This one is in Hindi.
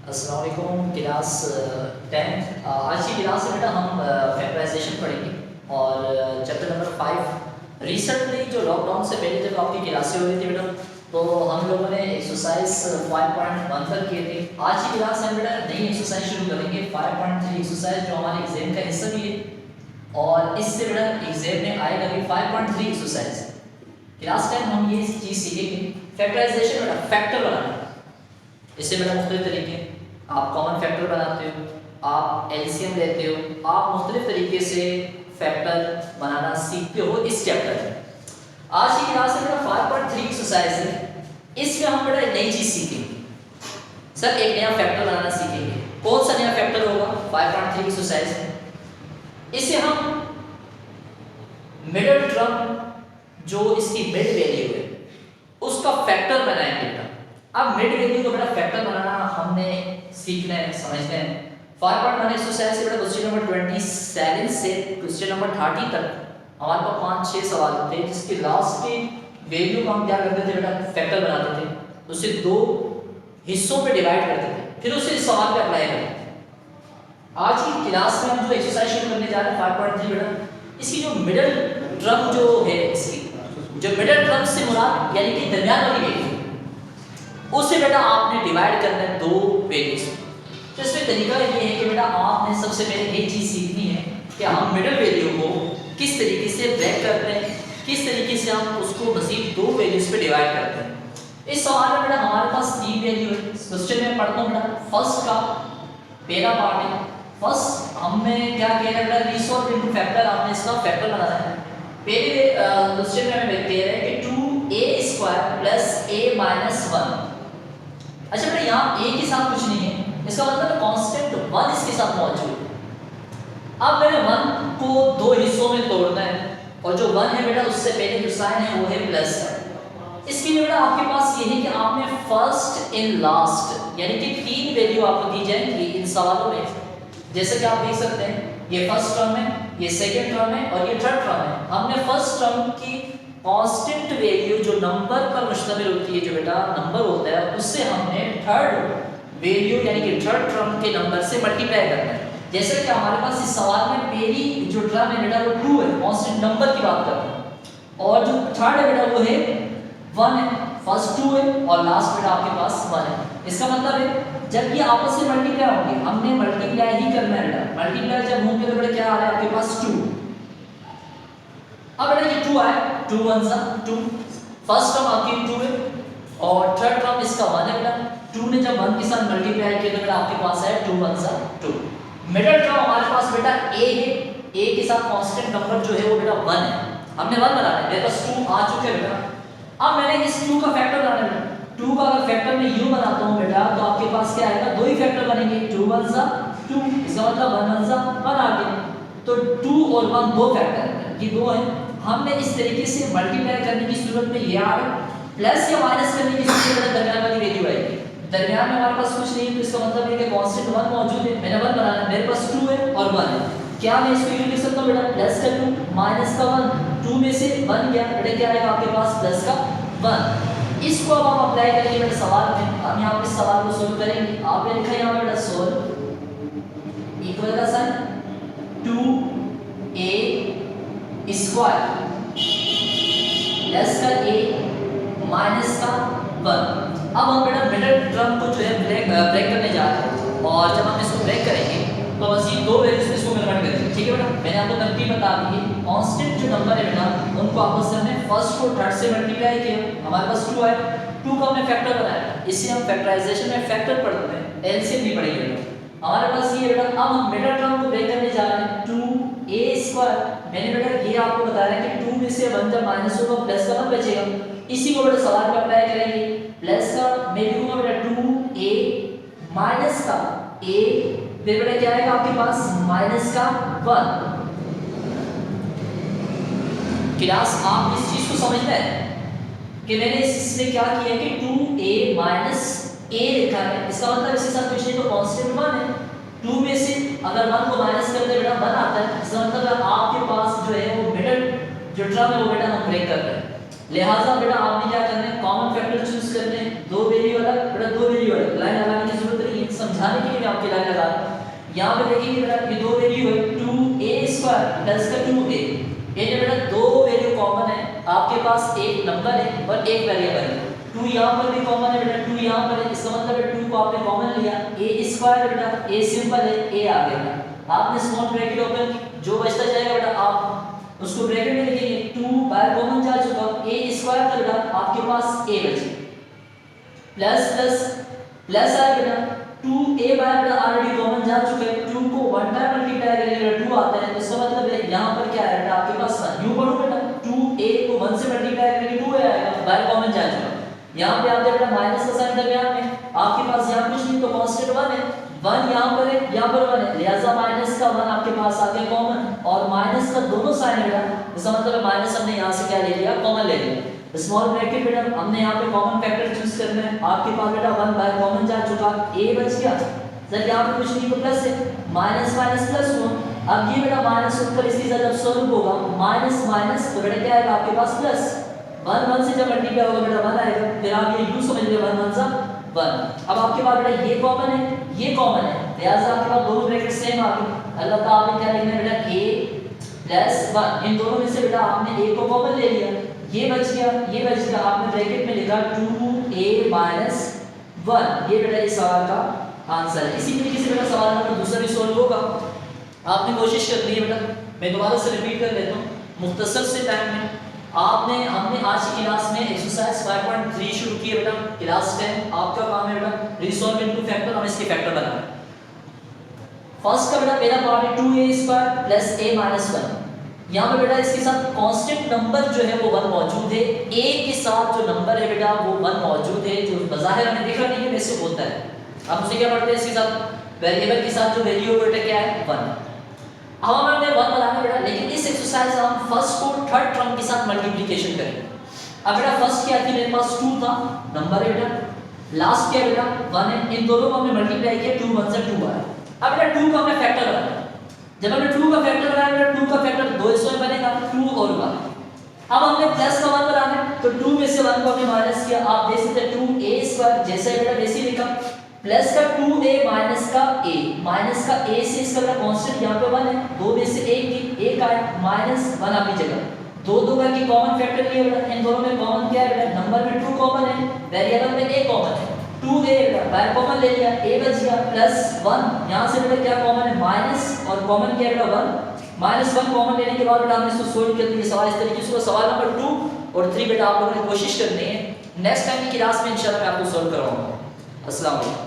अस्सलाम वालेकुम क्लास 10 आज की क्लास में बेटा हम फैक्टराइजेशन पढ़ेंगे और चैप्टर नंबर 5। रिसेंटली जो लॉकडाउन से पहले जब आपकी क्लासें हो रही थी बेटा, तो हम लोगों ने एक्सरसाइज 5.1 तक किए थे। आज की क्लास में बेटा नई एक्सरसाइज शुरू करेंगे 5.3 एक्सरसाइज, जो हमारे एग्जाम का हिस्सा भी है और इससे बेटा एग्जाम में आएगा भी 5.3 एक्सरसाइज। क्लास 10 हम ये चीज़ सीखेंगे फैक्टराइजेशन बेटा, फैक्टर बनाना। इससे बेटा मुख्तलिफ तरीके, आप कॉमन फैक्टर बनाते हो, आप एलसीएम लेते हो, आप मुख्तलिफ तरीके से फैक्टर बनाना सीखते हो इस चैप्टर में। आज की क्लास में बेटा 5.3 एक्सरसाइज है, इसमें हम बेटा नई चीज़ सीखेंगे। सर एक नया फैक्टर बनाना सीखेंगे। कौन सा नया फैक्टर होगा 5.3 एक्सरसाइज में? इसे हम मिडिल टर्म, जो इसकी मिड वैल्यू है उसका फैक्टर बनाएंगे बेटा। अब मिड वैल्यू को बेटा फैक्टर बनाना हमने सीखना है, समझना है। 5.1 एक्सरसाइज से बेटा क्वेश्चन नंबर 27 से क्वेश्चन नंबर 30 तक हमारे पास 5-6 सवाल थे, जिसके लास्ट की वैल्यू को हम क्या करते थे बेटा, फैक्टर बनाते थे, उसे दो हिस्सों में डिवाइड करते थे, फिर उसे इस सवाल पे अप्लाई करते थे। आज की क्लास में हम जो एक्सरसाइज शुरू करने जा रहे हैं 5.3 बेटा, इसकी जो मिडिल टर्म जो है, इसकी जो मिडिल टर्म से मुराद यानी कि दरमियान वाली वैल्यू, उसे बेटा आपने डिवाइड करना है दो वैल्यूज। तो इसमें तरीका ये है कि बेटा आपने सबसे पहले ये चीज़ सीखनी है कि हम मिडिल वैल्यू को किस तरीके से ब्रेक करते हैं, किस तरीके से हम उसको मज़ीद दो वैल्यूज पे डिवाइड करते हैं। इस सवाल में बेटा हमारे पास तीन वैल्यू है। क्वेश्चन में पढ़ता हूँ बेटा, फर्स्ट का पहला पार्ट है। फर्स्ट हमें क्या कह रहा है बेटा, रीसोर्स इनटू फैक्टर, आपने इसका फैक्टर बनाना है। पहले क्वेश्चन में हमें कह रहा है कि 2a² + a-1। अच्छा बेटा यहाँ a के साथ कुछ नहीं है, इसका मतलब कांस्टेंट 1 इसके साथ मौजूद है। अब मैंने 1 को दो हिस्सों में तोड़ना है और जो 1 है बेटा उससे पहले जो साइन है वो है प्लस। इसके लिए बेटा आपके पास ये है कि आपने फर्स्ट इन लास्ट यानी कि तीन वैल्यू आपको दी जाएंगी इन सवालों में। जैसे कि आप देख सकते हैं, ये फर्स्ट टर्म है, ये सेकेंड टर्म है और ये थर्ड टर्म है। हमने फर्स्ट टर्म की कांस्टेंट वैल्यू जो नंबर पर मुश्तमिल होती है, जो बेटा नंबर होता है, उससे हमने थर्ड वैल्यू यानी कि थर्ड टर्म के नंबर से मल्टीप्लाई करना है। जैसे कि हमारे पास इस सवाल में पहली जो टर्म है बेटा वो 2 है, कांस्टेंट नंबर की बात कर रहे हैं, और जो थर्ड है बेटा वो है 1 है। फर्स्ट 2 है और लास्ट बेटा आपके पास 1 है। इसका मतलब है जब ये आपस में मल्टीप्लाई होंगे, हमने मल्टीप्लाई ही करना है बेटा। मल्टीप्लाई जब होंगे तो बेटा क्या आ रहा है आपके पास 2। अब बेटा ये 2 आए, 2 1 सा 2, फर्स्ट टर्म आपकी 2 है और थर्ड टर्म इसका 1 है बेटा। 2 ने जब 1 के साथ मल्टीप्लाई किया तो बेटा आपके पास है 2 1 सा 2। मिडिल टर्म हमारे पास बेटा a है, a के साथ कांस्टेंट नंबर जो है वो बेटा 1 है, हमने 1 बनाना है। मेरे पास 2 आ चुके हैं बेटा। अब मैंने इस 2 का फैक्टर बनाना है बेटा। 2 का अगर फैक्टर मैं यूं बनाता हूं बेटा, तो आपके पास क्या आएगा, दो ही फैक्टर बनेंगे, 2 1 सा 2, इसका मतलब 1 1 सा 1 आ गया। तो 2 और 1 दो फैक्टर हैं, ये दो हैं। हमने इस तरीके से मल्टीप्लाई करने की सूरत में ये आ रहा है, प्लस या माइनस करने की सूरत में दरमियान वाली वैल्यू आएगी। दरमियान में हमारे पास कुछ नहीं है, तो इसका मतलब है कि कांस्टेंट 1 मौजूद है। मैंने 1 बनाना है, मेरे पास 2 है और 1 है। क्या मैं इसको यूं लिख सकता हूं बेटा, प्लस का 2 माइनस का 1, 2 में से 1 गया बेटा, क्या आएगा आपके पास प्लस का 1। इसको अब हम अप्लाई करेंगे बेटा सवाल में। हम यहां पे सवाल को सोल्व करेंगे। आपने लिखा है यहां बेटा सोल्व इक्वल का साइन 2a² प्लस का a माइनस का 1। अब हम बेटा मिडिल टर्म को जो है ब्रेक करने जा रहे हैं, और जब हम इसको ब्रेक करेंगे तो मज़ीद दो वैल्यूज में इसको कन्वर्ट करेंगे। ठीक है बेटा, मैंने आपको तरतीब बता दी है। कांस्टेंट जो नंबर है बेटा उनको आपस में हमने फर्स्ट को थर्ड से मल्टीप्लाई किया, हमारे पास 2 आए, 2 का हमने फैक्टर बनाया। इससे हम फैक्टराइजेशन में फैक्टर पढ़ते हैं, एलसीएम भी पढ़ेंगे बेटा। हमारे पास ये बेटा, अब हम मिडिल टर्म को ब्रेक करने जा रहे हैं, 2a²। मैंने बेटा ये आपको बताया कि 2 में से 1 जब माइनस होगा प्लस का 1 बचेगा। इसी को बेटा सवाल में अप्लाई करेंगे। प्लस का मैं लिखूंगा बेटा 2a माइनस का a, फिर बेटा क्या आएगा आपके पास माइनस का 1। क्लास आप इस चीज को समझना है कि मैंने इसमें क्या किया है कि 2a माइनस a लिखा है, इसका मतलब इसके साथ कुछ नहीं, तो कांस्टेंट 1 है। 2 में से अगर 1 को माइनस कर दे बेटा 1 आता है, इसका मतलब आपके पास जो है वो मिडिल जो टर्म है वो बेटा हम ब्रेक कर रहे हैं। लिहाजा बेटा आपने क्या करना है, कॉमन फैक्टर चूज करने हैं, दो वैल्यू अलग बेटा, दो वैल्यू अलग, लाइन लगाने की जरूरत नहीं है, समझाने के लिए मैं आपकी लाइन लगा रहा हूँ। यहाँ पे देखिए बेटा ये दो वैल्यू है 2a² प्लस का 2a, ये बेटा दो वैल्यू कॉमन है, आपके पास एक नंबर है और एक वेरिएबल है। 2 यहाँ पर भी कॉमन है बेटा, 2 यहाँ पर है, इसका मतलब है 2 को आपने कॉमन लिया, a² बेटा, a सिंपल है, a आ गया बेटा। आपने स्मॉल ब्रैकेट ओपन की, जो बचता जाएगा बेटा आप उसको ब्रैकेट में लिखेंगे, 2 बाहर कॉमन जा चुका, a² का बेटा आपके पास a बचे, प्लस प्लस प्लस आया बेटा, 2a बाहर बेटा ऑलरेडी कॉमन जा चुका है, 2 को 1 टाइम मल्टीप्लाई करेंगे 2 आता है, तो इसका मतलब है यहाँ पर क्या है बेटा आपके पास न्यू पढ़ो बेटा, 2a को 1 से मल्टीप्लाई करेंगे 2a आएगा, बाहर कॉमन जा चुका। यहाँ पे आप बेटा माइनस का साइन दरमियान में, आपके पास यहाँ कुछ नहीं तो कांस्टेंट 1 है, 1 यहाँ पर है, यहाँ पर 1 है, लिहाजा माइनस का 1 आपके पास आ गया कॉमन, और माइनस का दोनों साइन बेटा, इसका मतलब माइनस हमने यहाँ से क्या ले लिया, कॉमन ले लिया। स्मॉल ब्रैकेट बेटा हमने यहाँ पे कॉमन फैक्टर चूज करना है, आपके पास बेटा 1 बाहर कॉमन जा चुका, a बच गया, सर यहाँ पे कुछ नहीं तो प्लस है, माइनस माइनस प्लस हुआ, अब ये बेटा माइनस ऊपर इसके साथ जब स्वरूप होगा माइनस माइनस तो बेटा क्या आएगा आपके पास प्लस, 1 1 से जब मल्टीप्लाई होगा बेटा 1 आएगा, फिर आप ये यूं समझ लीजिए 1 1 सा 1। अब आपके पास बेटा ये कॉमन है, ये कॉमन है, लिहाजा आपके पास दोनों ब्रैकेट सेम आ गए, अल्लाह का आपने क्या लिखना है बेटा a प्लस 1, इन दोनों में से बेटा आपने a को कॉमन ले लिया, ये बच गया, ये बच गया, आपने ब्रैकेट में लिखा 2a माइनस 1, ये बेटा इस सवाल का आंसर है। इसी तरीके से बेटा सवाल नंबर दूसरा भी सॉल्व होगा, आपने कोशिश करनी है बेटा, मैं दोबारा से रिपीट कर लेता हूँ मुख्तसर से टाइम में। हमने आज की क्लास में एक्सरसाइज 5.3 शुरू की है बेटा, क्लास 10 आपका काम है बेटा रिसॉल्व इनटू फैक्टर, हम इसके फैक्टर बनाना है। फर्स्ट का बेटा पहला पार्ट है 2a² प्लस a माइनस 1, यहाँ पे बेटा इसके साथ कांस्टेंट नंबर जो है वो 1 मौजूद है, a के साथ जो नंबर है बेटा वो 1 मौजूद है, जो बज़ाहिर हमें दिख रहा नहीं है वैसे होता है। हम उसे क्या पढ़ते हैं, इसके साथ वेरिएबल के साथ जो वैल्यू है बेटा क्या है 1। अब हमने 1 बनाना बेटा, लेकिन इस एक्सरसाइज में हम फर्स्ट को थर्ड टर्म के साथ मल्टीप्लिकेशन करेंगे। अब बेटा फर्स्ट क्या थी, मेरे पास 2 था नंबर है बेटा, लास्ट क्या बेटा 1 है, इन दोनों को हमने मल्टीप्लाई किया, 2 1 से 2 आया। अब बेटा 2 का हमने फैक्टर बनाया, जब हमने 2 का फैक्टर बनाया बेटा 2 का फैक्टर 2 इसमें बनेगा 2 और 1। अब हमने प्लस का 1 बनाना है, तो 2 में से 1 को हमने माइनस किया, आप देख सकते हैं 2a² जैसे बेटा वैसे ही लिखा, प्लस का 2a माइनस का a, माइनस का a से इसका बेटा कांस्टेंट यहाँ पे 1 है, 2 में से 1 आया माइनस 1 आपकी जगह, 2 2 का की कॉमन फैक्टर लिया बेटा, इन दोनों में कॉमन क्या है बेटा, नंबर में 2 कॉमन है, वेरिएबल में a कॉमन है, 2a बेटा बाहर कॉमन ले लिया, a बच गया प्लस 1, यहाँ से बेटा क्या कॉमन है माइनस, और कॉमन क्या है बेटा 1, माइनस 1 कॉमन लेने के बाद बेटा हमने इसको सोल्व कर दिया सवाल इस तरीके से। सवाल नंबर 2 और 3 बेटा आप लोगों ने कोशिश करनी है, नेक्स्ट टाइम की क्लास में इंशाल्लाह मैं आपको सोल्व करवाऊंगा। अस्सलाम वालेकुम।